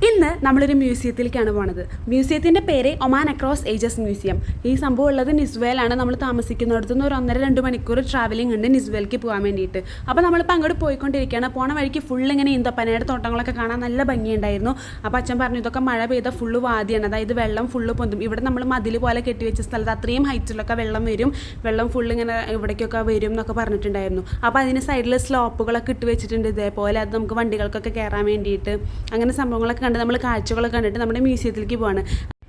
ഇന്ന് നമ്മളൊരു മ്യൂസിയത്തിലേക്കാണ് പോണത്. മ്യൂസിയത്തിൻ്റെ പേര് ഒമാൻ അക്രോസ് ഏജസ് മ്യൂസിയം. ഈ സംഭവം ഉള്ളത് നിസ്വേലാണ്. നമ്മൾ താമസിക്കുന്നിടത്തു നിന്ന് ഒരു 1.5-2 മണിക്കൂർ ട്രാവലിംഗ് ഉണ്ട് നിസ്വേലേക്ക് പോകാൻ വേണ്ടിയിട്ട്. അപ്പോൾ നമ്മളിപ്പോൾ അങ്ങോട്ട് പോയിക്കൊണ്ടിരിക്കുകയാണ്. പോണ വഴിക്ക് ഫുള്ള് ഇങ്ങനെ ഈന്തപ്പനയുടെ തോട്ടങ്ങളൊക്കെ കാണാൻ നല്ല ഭംഗിയുണ്ടായിരുന്നു. അപ്പോൾ അച്ഛൻ പറഞ്ഞു ഇതൊക്കെ മഴ പെയ്ത ഫുള്ള് വാദിയാണ്, അതായത് വെള്ളം ഫുള്ള് പൊന്തും. ഇവിടെ നമ്മൾ മതിൽ പോലെ കെട്ടിവെച്ച സ്ഥലത്ത് അത്രയും ഹൈറ്റിലൊക്കെ വെള്ളം വരും, വെള്ളം ഫുള്ള് ഇങ്ങനെ ഇവിടേക്കൊക്കെ വരും എന്നൊക്കെ പറഞ്ഞിട്ടുണ്ടായിരുന്നു. അപ്പോൾ അതിന് സൈഡിൽ സ്ലോപ്പുകളൊക്കെ ഇട്ട് വെച്ചിട്ടുണ്ട് ഇതേപോലെ, അത് നമുക്ക് വണ്ടികൾക്കൊക്കെ കയറാൻ വേണ്ടിയിട്ട്. അങ്ങനെ സംഭവങ്ങളൊക്കെ കണ്ട് നമ്മൾ കാഴ്ചകളൊക്കെ കണ്ടിട്ട് നമ്മുടെ മ്യൂസിയത്തിലേക്ക് പോവാണ്.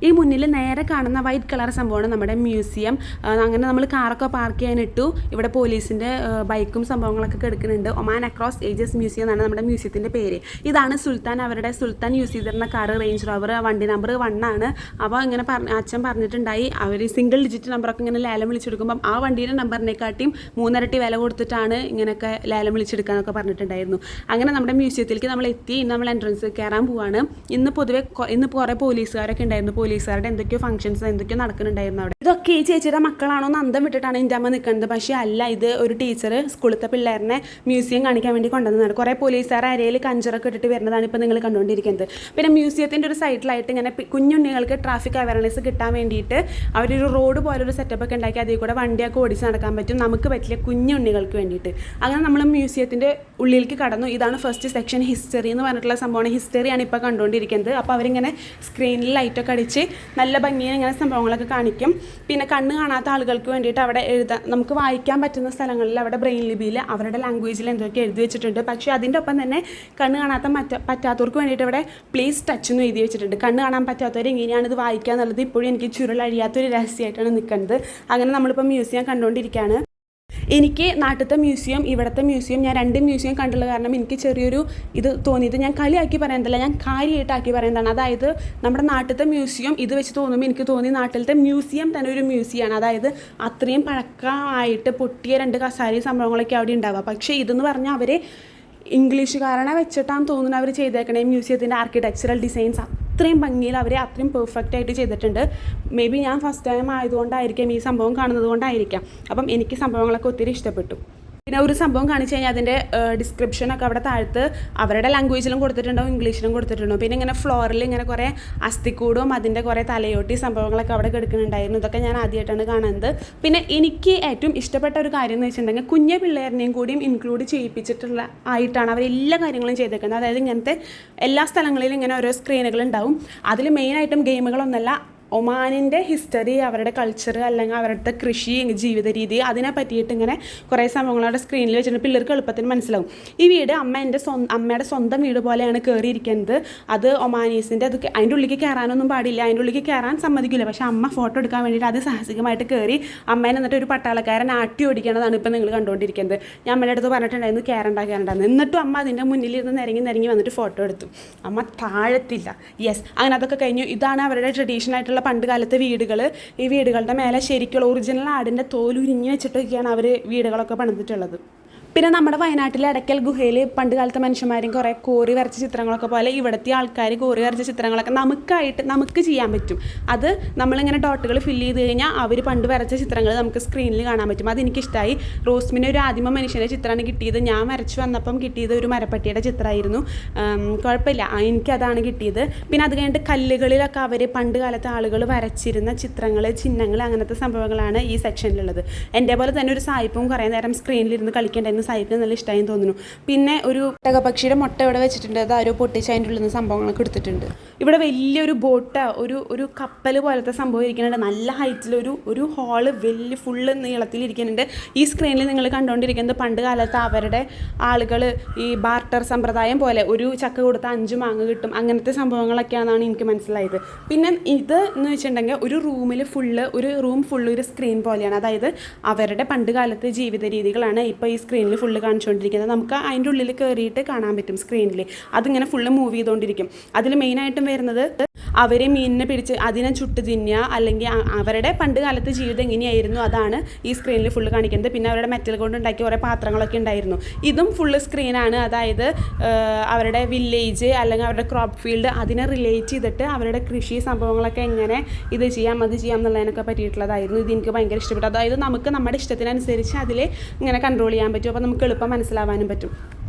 ഈ മുന്നിൽ നേരെ കാണുന്ന വൈറ്റ് കളർ സംഭവമാണ് നമ്മുടെ മ്യൂസിയം. അങ്ങനെ നമ്മൾ കാറൊക്കെ പാർക്ക് ചെയ്യാനിട്ടു. ഇവിടെ പോലീസിൻ്റെ ബൈക്കും സംഭവങ്ങളൊക്കെ കിടക്കുന്നുണ്ട്. ഒമാൻ അക്രോസ് ഏജസ് മ്യൂസിയം എന്നാണ് നമ്മുടെ മ്യൂസിയത്തിൻ്റെ പേര്. ഇതാണ് സുൽത്താൻ, അവരുടെ സുൽത്താൻ യൂസ് ചെയ്തിരുന്ന കാറ്, റേഞ്ച് റോവർ, വണ്ടി നമ്പർ 1 ആണ്. അപ്പോൾ ഇങ്ങനെ അച്ഛൻ പറഞ്ഞിട്ടുണ്ടായി, അവർ സിംഗിൾ ഡിജിറ്റ് നമ്പറൊക്കെ ഇങ്ങനെ ലേലം വിളിച്ചെടുക്കുമ്പം ആ വണ്ടിയുടെ നമ്പറിനെക്കാട്ടിയും 3 ഇരട്ടി വില കൊടുത്തിട്ടാണ് ഇങ്ങനെയൊക്കെ ലേലം വിളിച്ചെടുക്കാനൊക്കെ പറഞ്ഞിട്ടുണ്ടായിരുന്നു. അങ്ങനെ നമ്മുടെ മ്യൂസിയത്തിലേക്ക് നമ്മൾ എത്തി. ഇന്ന് നമ്മൾ എൻട്രൻസ് കയറാൻ പോവാണ്. ഇന്ന് കുറേ പോലീസുകാരൊക്കെ ഉണ്ടായിരുന്നു. പോലീസുകാരുടെ എന്തൊക്കെയോ ഫംഗ്ഷൻസ് എന്തൊക്കെയോ നടക്കുന്നുണ്ടായിരുന്നു അവിടെ. ഇതൊക്കെ ഈ ചേച്ചിയുടെ മക്കളാണോ എന്ന് അന്തം വിട്ടിട്ടാണ് എൻ്റെ അമ്മ നിൽക്കുന്നത്. പക്ഷേ അല്ല, ഇത് ഒരു ടീച്ചർ സ്കൂളിലത്തെ പിള്ളേരെ മ്യൂസിയം കാണിക്കാൻ വേണ്ടി കൊണ്ടുവന്നതാണ്. കുറേ പോലീസുകാർ അരയിൽ കഞ്ചറൊക്കെ ഇട്ടിട്ട് വരുന്നതാണ് ഇപ്പോൾ നിങ്ങൾ കണ്ടുകൊണ്ടിരിക്കുന്നത്. പിന്നെ മ്യൂസിയത്തിൻ്റെ ഒരു സൈഡിലായിട്ട് ഇങ്ങനെ കുഞ്ഞുണ്ണികൾക്ക് ട്രാഫിക് അവയർനെസ് കിട്ടാൻ വേണ്ടിയിട്ട് അവരൊരു റോഡ് പോലൊരു സെറ്റപ്പൊക്കെ ഉണ്ടാക്കി അതിൽ കൂടെ വണ്ടിയൊക്കെ ഓടിച്ച് നടക്കാൻ പറ്റും, നമുക്ക് പറ്റില്ല കുഞ്ഞുണ്ണികൾക്ക് വേണ്ടിയിട്ട്. അങ്ങനെ നമ്മൾ മ്യൂസിയത്തിൻ്റെ ഉള്ളിലേക്ക് കടന്നു. ഇതാണ് ഫസ്റ്റ് സെക്ഷൻ, ഹിസ്റ്ററി എന്ന് പറഞ്ഞിട്ടുള്ള സംഭവമാണ്. ഹിസ്റ്ററിയാണ് ഇപ്പോൾ കണ്ടുകൊണ്ടിരിക്കുന്നത്. അപ്പോൾ അവരിങ്ങനെ സ്ക്രീനിൽ ലൈറ്റൊക്കെ അടിച്ച് നല്ല ഭംഗിയിൽ ഇങ്ങനെ സംഭവങ്ങളൊക്കെ കാണിക്കും. പിന്നെ കണ്ണ് കാണാത്ത ആളുകൾക്ക് വേണ്ടിയിട്ട് അവിടെ നമുക്ക് വായിക്കാൻ പറ്റുന്ന സ്ഥലങ്ങളിൽ അവിടെ ബ്രെയിൻ ലിപിയിൽ അവരുടെ ലാംഗ്വേജിൽ എന്തൊക്കെ എഴുതി വെച്ചിട്ടുണ്ട്. പക്ഷേ അതിൻ്റെ ഒപ്പം തന്നെ കണ്ണ് കാണാത്ത പറ്റാത്തവർക്ക് വേണ്ടിയിട്ട് അവിടെ പ്ലീസ് ടച്ച് എന്ന് എഴുതി വെച്ചിട്ടുണ്ട്. കണ്ണ് കാണാൻ പറ്റാത്തവർ എങ്ങനെയാണ് ഇത് വായിക്കുക എന്നുള്ളത് ഇപ്പോഴും എനിക്ക് ചുരുളഴിയാത്തൊരു രഹസ്യമായിട്ടാണ് നിൽക്കുന്നത്. അങ്ങനെ നമ്മളിപ്പോൾ മ്യൂസിയം കണ്ടുകൊണ്ടിരിക്കുകയാണ്. എനിക്ക് നാട്ടിലത്തെ മ്യൂസിയം ഇവിടുത്തെ മ്യൂസിയം, ഞാൻ 2 മ്യൂസിയം കണ്ടുള്ള കാരണം എനിക്ക് ചെറിയൊരു ഇത് തോന്നിയത്. ഞാൻ കളിയാക്കി പറയുന്നതല്ല, ഞാൻ കാര്യമായിട്ടാക്കി പറയുന്നതാണ്. അതായത് നമ്മുടെ നാട്ടിലത്തെ മ്യൂസിയം ഇത് വെച്ച് തോന്നുമ്പോൾ എനിക്ക് തോന്നി നാട്ടിലത്തെ മ്യൂസിയം തന്നെ ഒരു മ്യൂസിയമാണ്. അതായത് അത്രയും പഴക്കമായിട്ട് പൊട്ടിയ 2 കസാരയും സംഭവങ്ങളൊക്കെ അവിടെ ഉണ്ടാവുക. പക്ഷേ ഇതെന്ന് പറഞ്ഞാൽ അവർ ഇംഗ്ലീഷുകാരനെ വെച്ചിട്ടാണ് തോന്നുന്നത് അവർ ചെയ്തേക്കണേ. മ്യൂസിയത്തിൻ്റെ ആർക്കിടെക്ചറൽ ഡിസൈൻസ് അത്രയും ഭംഗിയിൽ അവർ അത്രയും പെർഫെക്റ്റ് ആയിട്ട് ചെയ്തിട്ടുണ്ട്. മേ ബി ഞാൻ ഫസ്റ്റ് ടൈം ആയതുകൊണ്ടായിരിക്കാം, ഈ സംഭവം കാണുന്നത് കൊണ്ടായിരിക്കാം. അപ്പം എനിക്ക് സംഭവങ്ങളൊക്കെ ഒത്തിരി ഇഷ്ടപ്പെട്ടു. പിന്നെ ഒരു സംഭവം കാണിച്ചു കഴിഞ്ഞാൽ അതിൻ്റെ ഡിസ്ക്രിപ്ഷനൊക്കെ അവിടെ താഴത്ത് അവരുടെ ലാംഗ്വേജിലും കൊടുത്തിട്ടുണ്ടാവും, ഇംഗ്ലീഷിലും കൊടുത്തിട്ടുണ്ടാവും. പിന്നെ ഇങ്ങനെ ഫ്ലോറിൽ ഇങ്ങനെ കുറേ അസ്ഥിക്കൂടും അതിൻ്റെ കുറേ തലയോട്ടി സംഭവങ്ങളൊക്കെ അവിടെ കിടക്കുന്നുണ്ടായിരുന്നു. ഇതൊക്കെ ഞാൻ ആദ്യമായിട്ടാണ് കാണുന്നത്. പിന്നെ എനിക്ക് ഏറ്റവും ഇഷ്ടപ്പെട്ട ഒരു കാര്യം എന്ന് വെച്ചിട്ടുണ്ടെങ്കിൽ കുഞ്ഞു പിള്ളേരിനെയും കൂടിയും ഇൻക്ലൂഡ് ചെയ്യിപ്പിച്ചിട്ടുള്ള ആയിട്ടാണ് അവർ എല്ലാ കാര്യങ്ങളും ചെയ്തേക്കുന്നത്. അതായത് ഇങ്ങനത്തെ എല്ലാ സ്ഥലങ്ങളിലും ഇങ്ങനെ ഓരോ സ്ക്രീനുകൾ ഉണ്ടാവും. അതിൽ മെയിനായിട്ടും ഗെയിമുകളൊന്നല്ല, ഒമാനിൻ്റെ ഹിസ്റ്ററി, അവരുടെ കൾച്ചർ, അല്ലെങ്കിൽ അവരുടെ കൃഷി, ജീവിത രീതി, അതിനെ പറ്റിയിട്ട് ഇങ്ങനെ കുറേ സംഭവങ്ങളുടെ സ്ക്രീനിൽ വെച്ചിട്ട് പിള്ളേർക്ക് എളുപ്പത്തിന് മനസ്സിലാവും. ഈ വീട് അമ്മയുടെ സ്വന്തം വീട് പോലെയാണ് കയറിയിരിക്കുന്നത്. അത് ഒമാനീസിൻ്റെ, അത് അതിൻ്റെ ഉള്ളിലേക്ക് കയറാനൊന്നും പാടില്ല, അതിൻ്റെ ഉള്ളിലേക്ക് കയറാൻ സമ്മതിക്കില്ല. പക്ഷേ അമ്മ ഫോട്ടോ എടുക്കാൻ വേണ്ടിയിട്ട് അത് സാഹസികമായിട്ട് കയറി അമ്മേനെ എന്നിട്ട് ഒരു പട്ടാളക്കാരൻ ആട്ടി ഓടിക്കണതാണ് ഇപ്പോൾ നിങ്ങൾ കണ്ടുകൊണ്ടിരിക്കുന്നത്. ഞാൻ അമ്മയുടെ അടുത്ത് പറഞ്ഞിട്ടുണ്ടായിരുന്നു കയറണ്ടായിരുന്നു. എന്നിട്ടും അമ്മ അതിൻ്റെ മുന്നിലിരുന്ന് നിരങ്ങി വന്നിട്ട് ഫോട്ടോ എടുത്തു. അമ്മ താഴത്തില്ല. യെസ്, അങ്ങനെ അതൊക്കെ കഴിഞ്ഞു. ഇതാണ് അവരുടെ ട്രഡീഷണൽ പണ്ട് കാലത്തെ വീടുകൾ. ഈ വീടുകളുടെ മേലെ ശരിക്കുള്ള ഒറിജിനൽ ആടിൻ്റെ തോലുരിഞ്ഞ് വെച്ചിട്ടൊക്കെയാണ് അവർ വീടുകളൊക്കെ പണിതിട്ടുള്ളത്. പിന്നെ നമ്മുടെ വയനാട്ടിലെ എടയ്ക്കൽ ഗുഹയിൽ പണ്ട് കാലത്തെ മനുഷ്യന്മാരും കുറേ കോറി വരച്ച ചിത്രങ്ങളൊക്കെ പോലെ ഇവിടുത്തെ ആൾക്കാർ കോറി വരച്ച ചിത്രങ്ങളൊക്കെ നമുക്ക് ചെയ്യാൻ പറ്റും. അത് നമ്മളിങ്ങനെ ഡോട്ടുകൾ ഫില്ല് ചെയ്ത് കഴിഞ്ഞാൽ അവർ പണ്ട് വരച്ച ചിത്രങ്ങൾ നമുക്ക് സ്ക്രീനിൽ കാണാൻ പറ്റും. അതെനിക്കിഷ്ടമായി. റോസ്മിന് ഒരു ആദിമ മനുഷ്യൻ്റെ ചിത്രമാണ് കിട്ടിയത്. ഞാൻ വരച്ചു വന്നപ്പം കിട്ടിയത് ഒരു മരപ്പട്ടിയുടെ ചിത്രമായിരുന്നു. കുഴപ്പമില്ല, എനിക്കതാണ് കിട്ടിയത്. പിന്നെ അത് കഴിഞ്ഞിട്ട് കല്ലുകളിലൊക്കെ അവർ പണ്ട് കാലത്തെ ആളുകൾ വരച്ചിരുന്ന ചിത്രങ്ങൾ, ചിഹ്നങ്ങൾ, അങ്ങനത്തെ സംഭവങ്ങളാണ് ഈ സെക്ഷനിലുള്ളത്. എൻ്റെ പോലെ തന്നെ ഒരു സായിപ്പും കുറേ നേരം സ്ക്രീനിലിരുന്ന് കളിക്കേണ്ടായിരുന്നു. സായിപ്പിന് നല്ല ഇഷ്ടമായി തോന്നുന്നു. പിന്നെ ഒരു തകപക്ഷിയുടെ മുട്ട ഇവിടെ വെച്ചിട്ടുണ്ട്. അത് ആരോ പൊട്ടിച്ച് അതിൻ്റെ ഉള്ളിൽ നിന്ന് സംഭവങ്ങളൊക്കെ എടുത്തിട്ടുണ്ട്. ഇവിടെ വലിയൊരു ബോട്ട്, ഒരു കപ്പൽ പോലത്തെ സംഭവം ഇരിക്കുന്നുണ്ട്. നല്ല ഹൈറ്റിലൊരു ഹാള് വലിയ ഫുള്ള് നീളത്തിലിരിക്കുന്നുണ്ട്. ഈ സ്ക്രീനിൽ നിങ്ങൾ കണ്ടുകൊണ്ടിരിക്കുന്നത് പണ്ട് കാലത്ത് അവരുടെ ആളുകൾ ഈ ബാർട്ടർ സമ്പ്രദായം പോലെ ഒരു ചക്ക കൊടുത്താൽ 5 മാങ്ങ കിട്ടും, അങ്ങനത്തെ സംഭവങ്ങളൊക്കെയാണെന്നാണ് എനിക്ക് മനസ്സിലായത്. പിന്നെ ഇത് എന്ന് വെച്ചിട്ടുണ്ടെങ്കിൽ ഒരു റൂം ഫുള്ള് ഒരു സ്ക്രീൻ പോലെയാണ്. അതായത് അവരുടെ പണ്ട് കാലത്തെ ജീവിത രീതികളാണ് ഇപ്പോൾ ഈ സ്ക്രീനിൽ ഫുള്ള് കാണിച്ചുകൊണ്ടിരിക്കുന്നത്. നമുക്ക് അതിൻ്റെ ഉള്ളിൽ കയറിയിട്ട് കാണാൻ പറ്റും സ്ക്രീനിൽ. അതിങ്ങനെ ഫുള്ള് മൂവ് ചെയ്തുകൊണ്ടിരിക്കും. അതിൽ മെയിനായിട്ടും വരുന്നത് അവർ മീനിനെ പിടിച്ച് അതിനെ ചുട്ട് തിന്നുക, അല്ലെങ്കിൽ അവരുടെ പണ്ട് കാലത്തെ ജീവിതം എങ്ങനെയായിരുന്നു അതാണ് ഈ സ്ക്രീനിൽ ഫുള്ള് കാണിക്കുന്നത്. പിന്നെ അവരുടെ മെറ്റൽ കൊണ്ട് ഉണ്ടാക്കിയ കുറേ പാത്രങ്ങളൊക്കെ ഉണ്ടായിരുന്നു. ഇതും ഫുള്ള് സ്ക്രീനാണ്. അതായത് അവരുടെ വില്ലേജ് അല്ലെങ്കിൽ അവരുടെ ക്രോപ്പ് ഫീൽഡ്, അതിനെ റിലേറ്റ് ചെയ്തിട്ട് അവരുടെ കൃഷി സംഭവങ്ങളൊക്കെ എങ്ങനെ ഇത് ചെയ്യാം അത് ചെയ്യാം എന്നുള്ളതിനൊക്കെ പറ്റിയിട്ടുള്ളതായിരുന്നു. ഇത് എനിക്ക് ഭയങ്കര ഇഷ്ടപ്പെട്ടു. അതായത് നമുക്ക് നമ്മുടെ ഇഷ്ടത്തിനനുസരിച്ച് അതിൽ ഇങ്ങനെ കൺട്രോൾ ചെയ്യാൻ പറ്റും. അപ്പോൾ നമുക്ക് എളുപ്പം മനസ്സിലാവാനും പറ്റും.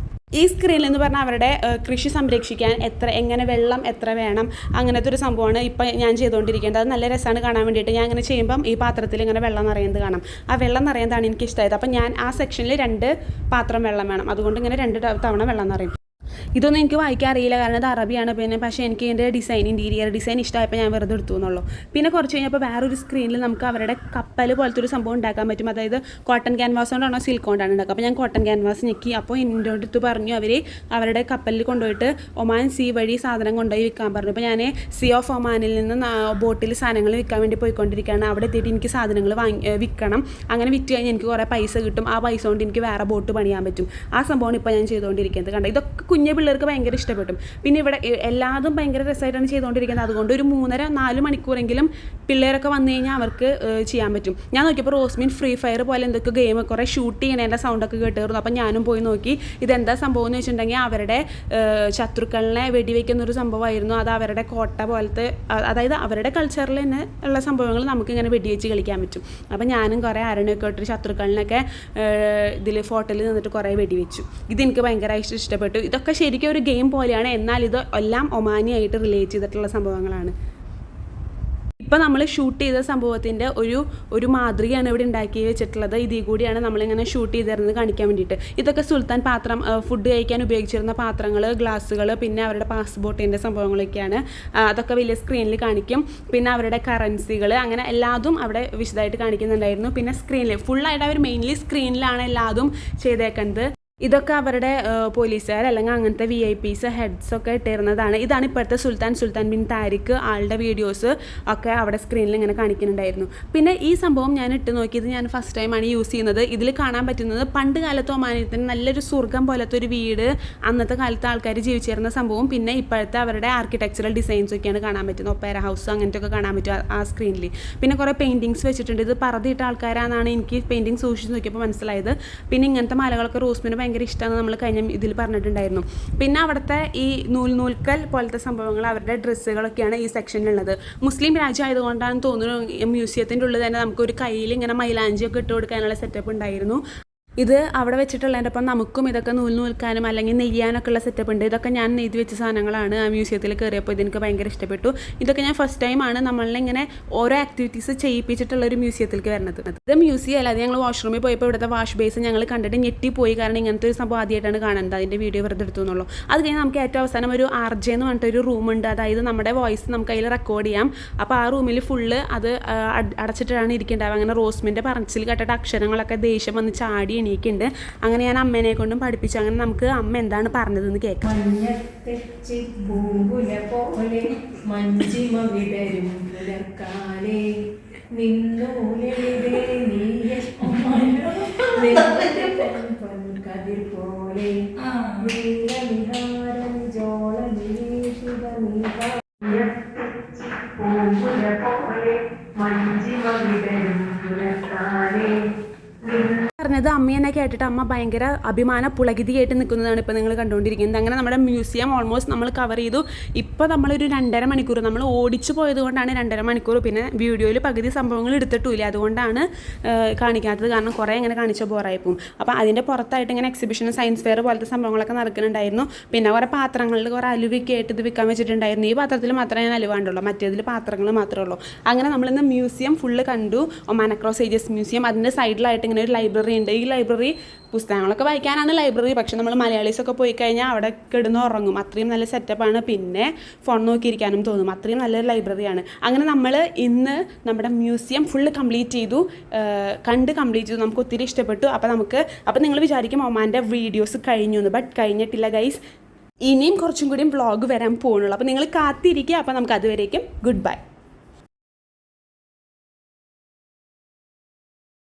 ഈ സ്ക്രീനിൽ എന്ന് പറഞ്ഞാൽ അവരുടെ കൃഷി സംരക്ഷിക്കാൻ എങ്ങനെ വെള്ളം എത്ര വേണം അങ്ങനത്തെ ഒരു സംഭവമാണ് ഇപ്പോൾ ഞാൻ ചെയ്തുകൊണ്ടിരിക്കുന്നത്. അത് നല്ല രസമാണ് കാണാൻ വേണ്ടിയിട്ട്. ഞാൻ അങ്ങനെ ചെയ്യുമ്പം ഈ പാത്രത്തിൽ ഇങ്ങനെ വെള്ളം നിറയുന്നത് കാണാം. ആ വെള്ളം നിറയുന്നതാണ് എനിക്ക് ഇഷ്ടമായത്. അപ്പം ഞാൻ ആ സെക്ഷനിൽ 2 പാത്രം വെള്ളം വേണം, അതുകൊണ്ട് ഇങ്ങനെ 2 തവണ വെള്ളം നിറയും. ഇതൊന്നും എനിക്ക് വായിക്കാൻ അറിയില്ല, കാരണം ഇത് അറബിയാണ്. പക്ഷേ എനിക്ക് ഇതിൻ്റെ ഇൻറ്റീരിയർ ഡിസൈൻ ഇഷ്ടമായപ്പോൾ ഞാൻ വെറുതെ എടുത്തു എന്നുള്ളൂ. പിന്നെ കുറച്ച് കഴിഞ്ഞപ്പോൾ വേറൊരു സ്ക്രീനിൽ നമുക്ക് അവരുടെ കപ്പൽ പോലത്തെ ഒരു സംഭവം ഉണ്ടാക്കാൻ പറ്റും. അതായത് കോട്ടൺ ക്യാൻവാസ് കൊണ്ടാണോ സിൽക്ക് കൊണ്ടാണ് ഉണ്ടാക്കുക. അപ്പോൾ ഞാൻ കോട്ടൺ ക്യാൻവാസ് ഞെക്കി. അപ്പോൾ എൻ്റെ അടുത്ത് പറഞ്ഞു അവരുടെ കപ്പലിൽ കൊണ്ടുപോയിട്ട് ഒമാൻ സീ വഴി സാധനം കൊണ്ടുപോയി വിൽക്കാൻ പറഞ്ഞു. അപ്പോൾ ഞാൻ സീ ഓഫ് ഒമാനിൽ നിന്ന് ബോട്ടിൽ സാധനങ്ങൾ വിൽക്കാൻ വേണ്ടി പോയിക്കൊണ്ടിരിക്കുകയാണ്. അവിടെ എത്തിയിട്ട് എനിക്ക് സാധനങ്ങൾ വിൽക്കണം. അങ്ങനെ വിറ്റ് കഴിഞ്ഞാൽ എനിക്ക് കുറേ പൈസ കിട്ടും. ആ പൈസ കൊണ്ട് എനിക്ക് വേറെ ബോട്ട് പണിയാൻ പറ്റും. ആ സംഭവമാണ് ഇപ്പോൾ ഞാൻ ചെയ്തുകൊണ്ടിരിക്കുന്നത്. കണ്ടോ, ഇതൊക്കെ കുഞ്ഞു പിള്ളേർക്ക് ഭയങ്കര ഇഷ്ടപ്പെടും. പിന്നെ ഇവിടെ എല്ലാതും ഭയങ്കര രസമായിട്ടാണ് ചെയ്തുകൊണ്ടിരിക്കുന്നത്. അതുകൊണ്ട് ഒരു 3.5-4 മണിക്കൂറെങ്കിലും പിള്ളേരൊക്കെ വന്നു കഴിഞ്ഞാൽ അവർക്ക് ചെയ്യാൻ പറ്റും. ഞാൻ നോക്കിയപ്പോൾ റോസ്മിൻ ഫ്രീ ഫയർ പോലെ എന്തൊക്കെ ഗെയിം കുറേ ഷൂട്ട് ചെയ്യണേൻ്റെ സൗണ്ടൊക്കെ കേട്ടിരുന്നു. അപ്പം ഞാനും പോയി നോക്കി ഇതെന്താ സംഭവം എന്ന് വെച്ചിട്ടുണ്ടെങ്കിൽ അവരുടെ ശത്രുക്കളിനെ വെടിവെക്കുന്നൊരു സംഭവമായിരുന്നു. അത് അവരുടെ കോട്ട പോലത്തെ, അതായത് അവരുടെ കൾച്ചറിൽ തന്നെ ഉള്ള സംഭവങ്ങൾ നമുക്കിങ്ങനെ വെടിവെച്ച് കളിക്കാൻ പറ്റും. അപ്പം ഞാനും കുറേ അരണയൊക്കെ ഇട്ട് ശത്രുക്കളിനൊക്കെ ഇതിൽ ഫോട്ടോയിൽ നിന്നിട്ട് കുറേ വെടിവെച്ചു. ഇതെനിക്ക് ഭയങ്കരമായിട്ട് ഇഷ്ടപ്പെട്ടു. ഇതൊക്കെ ശരിക്കും ഒരു ഗെയിം പോലെയാണ്, എന്നാൽ ഇത് എല്ലാം ഒമാനിയായിട്ട് റിലേറ്റ് ചെയ്തിട്ടുള്ള സംഭവങ്ങളാണ്. ഇപ്പോൾ നമ്മൾ ഷൂട്ട് ചെയ്ത സംഭവത്തിൻ്റെ ഒരു മാതൃകയാണ് ഇവിടെ ഉണ്ടാക്കി വെച്ചിട്ടുള്ളത്. ഇതിൽ കൂടിയാണ് നമ്മളിങ്ങനെ ഷൂട്ട് ചെയ്തിരുന്നത് കാണിക്കാൻ വേണ്ടിയിട്ട്. ഇതൊക്കെ സുൽത്താൻ പാത്രം, ഫുഡ് കഴിക്കാൻ ഉപയോഗിച്ചിരുന്ന പാത്രങ്ങൾ, ഗ്ലാസ്സുകൾ, പിന്നെ അവരുടെ പാസ്പോർട്ടിൻ്റെ സംഭവങ്ങളൊക്കെയാണ്. അതൊക്കെ വലിയ സ്ക്രീനിൽ കാണിക്കും. പിന്നെ അവരുടെ കറൻസികൾ, അങ്ങനെ എല്ലാതും അവിടെ വിശദമായിട്ട് കാണിക്കുന്നുണ്ടായിരുന്നു. പിന്നെ സ്ക്രീനിൽ ഫുള്ളായിട്ട് അവർ മെയിൻലി സ്ക്രീനിലാണ് എല്ലാതും ചെയ്തേക്കുന്നത്. ഇതൊക്കെ അവരുടെ പോലീസുകാർ അല്ലെങ്കിൽ അങ്ങനത്തെ VIPs ഹെഡ്സൊക്കെ ഇട്ടിരുന്നതാണ്. ഇതാണ് ഇപ്പോഴത്തെ സുൽത്താൻ ബിൻ താരിഖ് ആളുടെ വീഡിയോസ് ഒക്കെ അവിടെ സ്ക്രീനിൽ ഇങ്ങനെ കാണിക്കുന്നുണ്ടായിരുന്നു. പിന്നെ ഈ സംഭവം ഞാൻ ഇട്ട് നോക്കിയത് ഞാൻ ഫസ്റ്റ് ടൈമാണ് യൂസ് ചെയ്യുന്നത്. ഇതിൽ കാണാൻ പറ്റുന്നത് പണ്ട് കാലത്ത് ഒമാനത്തിന് നല്ലൊരു സ്വർഗം പോലത്തെ ഒരു വീട് അന്നത്തെ കാലത്ത് ആൾക്കാർ ജീവിച്ചിരുന്ന സംഭവം, പിന്നെ ഇപ്പോഴത്തെ അവരുടെ ആർക്കിടെക്ചറൽ ഡിസൈൻസ് ഒക്കെയാണ് കാണാൻ പറ്റുന്നത്. ഒപ്പേര ഹൗസ് അങ്ങനത്തെ ഒക്കെ കാണാൻ പറ്റും ആ സ്ക്രീനിൽ. പിന്നെ കുറേ പെയിൻറ്റിങ്സ് വെച്ചിട്ടുണ്ട്. ഇത് പറതിയിട്ട ആൾക്കാരാണെന്നാണ് എനിക്ക് പെയിൻറ്റിങ്സ് സൂക്ഷിച്ച് നോക്കിയപ്പോൾ മനസ്സിലായത്. പിന്നെ ഇങ്ങനത്തെ മലകളൊക്കെ റോസ്മിന് ഭയങ്കര ഇഷ്ടമാണ്, നമ്മൾ കഴിഞ്ഞ ഇതിൽ പറഞ്ഞിട്ടുണ്ടായിരുന്നു. പിന്നെ അവിടുത്തെ ഈ നൂൽക്കൽ പോലത്തെ സംഭവങ്ങൾ, അവരുടെ ഡ്രസ്സുകളൊക്കെയാണ് ഈ സെക്ഷനിലുള്ളത്. മുസ്ലിം രാജ്യം ആയതുകൊണ്ടാണ് തോന്നുന്നു മ്യൂസിയത്തിൻ്റെ ഉള്ളിൽ തന്നെ നമുക്കൊരു കയ്യിൽ ഇങ്ങനെ മൈലാഞ്ചിയൊക്കെ ഇട്ട് കൊടുക്കാനുള്ള സെറ്റപ്പ് ഉണ്ടായിരുന്നു. ഇത് അവിടെ വെച്ചിട്ടുള്ളതിൻ്റെ ഒപ്പം നമുക്കും ഇതൊക്കെ നൂൽക്കാനും അല്ലെങ്കിൽ നെയ്യാനൊക്കെ ഉള്ള സെറ്റപ്പ് ഉണ്ട്. ഇതൊക്കെ ഞാൻ നെയ്ത് വെച്ച സാധനങ്ങളാണ്. ആ മ്യൂസിയത്തിൽ കയറിയപ്പോൾ ഇതെനിക്ക് ഭയങ്കര ഇഷ്ടപ്പെട്ടു. ഇതൊക്കെ ഞാൻ ഫസ്റ്റ് ടൈമാണ് നമ്മളിങ്ങനെ ഓരോ ആക്ടിവിറ്റീസ് ചെയ്യിപ്പിച്ചിട്ടുള്ള ഒരു മ്യൂസിയത്തിലേക്ക് വരുന്നത്. ഇത് മ്യൂസിയം അല്ല, അത് ഞങ്ങൾ വാഷ്റൂമിൽ പോയപ്പോൾ ഇവിടുത്തെ വാഷ് ബേസ് ഞങ്ങൾ കണ്ടിട്ട് ഞെട്ടിപ്പോയി. കാരണം ഇങ്ങനത്തെ ഒരു സംഭവം ആദ്യമായിട്ടാണ് കാണുന്നത്. അതിൻ്റെ വീഡിയോ വെറുതെ എടുത്തു എന്നുള്ളൂ. അത് കഴിഞ്ഞാൽ നമുക്ക് ഏറ്റവും അവസാനം ഒരു RJ എന്ന് പറഞ്ഞിട്ടൊരു റൂമുണ്ട്. അതായത് നമ്മുടെ വോയിസ് നമുക്ക് അതിൽ റെക്കോർഡ് ചെയ്യാം. അപ്പോൾ ആ റൂമിൽ ഫുള്ള് അത് അടച്ചിട്ടാണ് ഇരിക്കേണ്ടത്. അങ്ങനെ റോസ്മിൻ്റെ പറച്ചിൽ കേട്ടിട്ട് അക്ഷരങ്ങളൊക്കെ ദേഷ്യം വന്ന് ചാടി എണീക്കുന്നുണ്ട്. അങ്ങനെ ഞാൻ അമ്മേനെ കൊണ്ടും പഠിപ്പിച്ചു. അങ്ങനെ നമുക്ക് അമ്മ എന്താണ് പറഞ്ഞതെന്ന് കേൾക്കാം. പറഞ്ഞത് അമ്മയെന്നെ കേട്ടിട്ട് അമ്മ ഭയങ്കര അഭിമാന പുളകിതിയായിട്ട് നിൽക്കുന്നതാണ് ഇപ്പോൾ നിങ്ങൾ കണ്ടുകൊണ്ടിരിക്കുന്നത്. അങ്ങനെ നമ്മുടെ മ്യൂസിയം ഓൾമോസ്റ്റ് നമ്മൾ കവർ ചെയ്തു. ഇപ്പോൾ നമ്മളൊരു 2.5 മണിക്കൂർ നമ്മൾ ഓടിച്ചു പോയത് കൊണ്ടാണ് 2.5 മണിക്കൂർ. പിന്നെ വീഡിയോയിൽ പകുതി സംഭവങ്ങൾ എടുത്തിട്ടില്ല, അതുകൊണ്ടാണ് കാണിക്കാത്തത്. കാരണം കുറേ ഇങ്ങനെ കാണിച്ച ബോറായി പോകും. അപ്പോൾ അതിൻ്റെ പുറത്തായിട്ട് ഇങ്ങനെ എക്സിബിഷൻ, സയൻസ് ഫെയർ പോലത്തെ സംഭവങ്ങളൊക്കെ നടക്കുന്നുണ്ടായിരുന്നു. പിന്നെ കുറേ പാത്രങ്ങളിൽ കുറേ അലുവൊക്കെ ആയിട്ട് ഇത് വിൽക്കാൻ വെച്ചിട്ടുണ്ടായിരുന്നു. ഈ പാത്രത്തിൽ മാത്രമേ ഞാൻ അലുവാണ്ടുള്ളൂ, മറ്റേതിൽ പാത്രങ്ങൾ മാത്രമേ ഉള്ളൂ. അങ്ങനെ നമ്മളിന്ന് മ്യൂസിയം ഫുള്ള് കണ്ടു. Oman across ages museum. അതിൻ്റെ സൈഡിലായിട്ട് ഇങ്ങനെ ഒരു ലൈബ്രറി ഉണ്ട്. ഈ ലൈബ്രറി പുസ്തകങ്ങളൊക്കെ വായിക്കാനാണ് ലൈബ്രറി. പക്ഷെ നമ്മൾ മലയാളീസൊക്കെ പോയി കഴിഞ്ഞാൽ അവിടെ കിടന്ന് ഉറങ്ങും. അത്രയും നല്ല സെറ്റപ്പാണ്. പിന്നെ ഫോൺ നോക്കിയിരിക്കാനും തോന്നും. അത്രയും നല്ലൊരു ലൈബ്രറിയാണ്. അങ്ങനെ നമ്മൾ ഇന്ന് നമ്മുടെ മ്യൂസിയം ഫുള്ള് കംപ്ലീറ്റ് ചെയ്തു. കംപ്ലീറ്റ് ചെയ്തു. നമുക്ക് ഒത്തിരി ഇഷ്ടപ്പെട്ടു. അപ്പോൾ നിങ്ങൾ വിചാരിക്കും ഒമാൻ്റെ വീഡിയോസ് കഴിഞ്ഞു എന്ന്. ബട്ട് കഴിഞ്ഞിട്ടില്ല ഗൈസ്. ഇനിയും കുറച്ചും കൂടിയും വ്ളോഗ് വരാൻ പോകുന്നുള്ളൂ. അപ്പോൾ നിങ്ങൾ കാത്തിരിക്കുക. അപ്പോൾ നമുക്ക് അതുവരേക്കും ഗുഡ് ബൈ.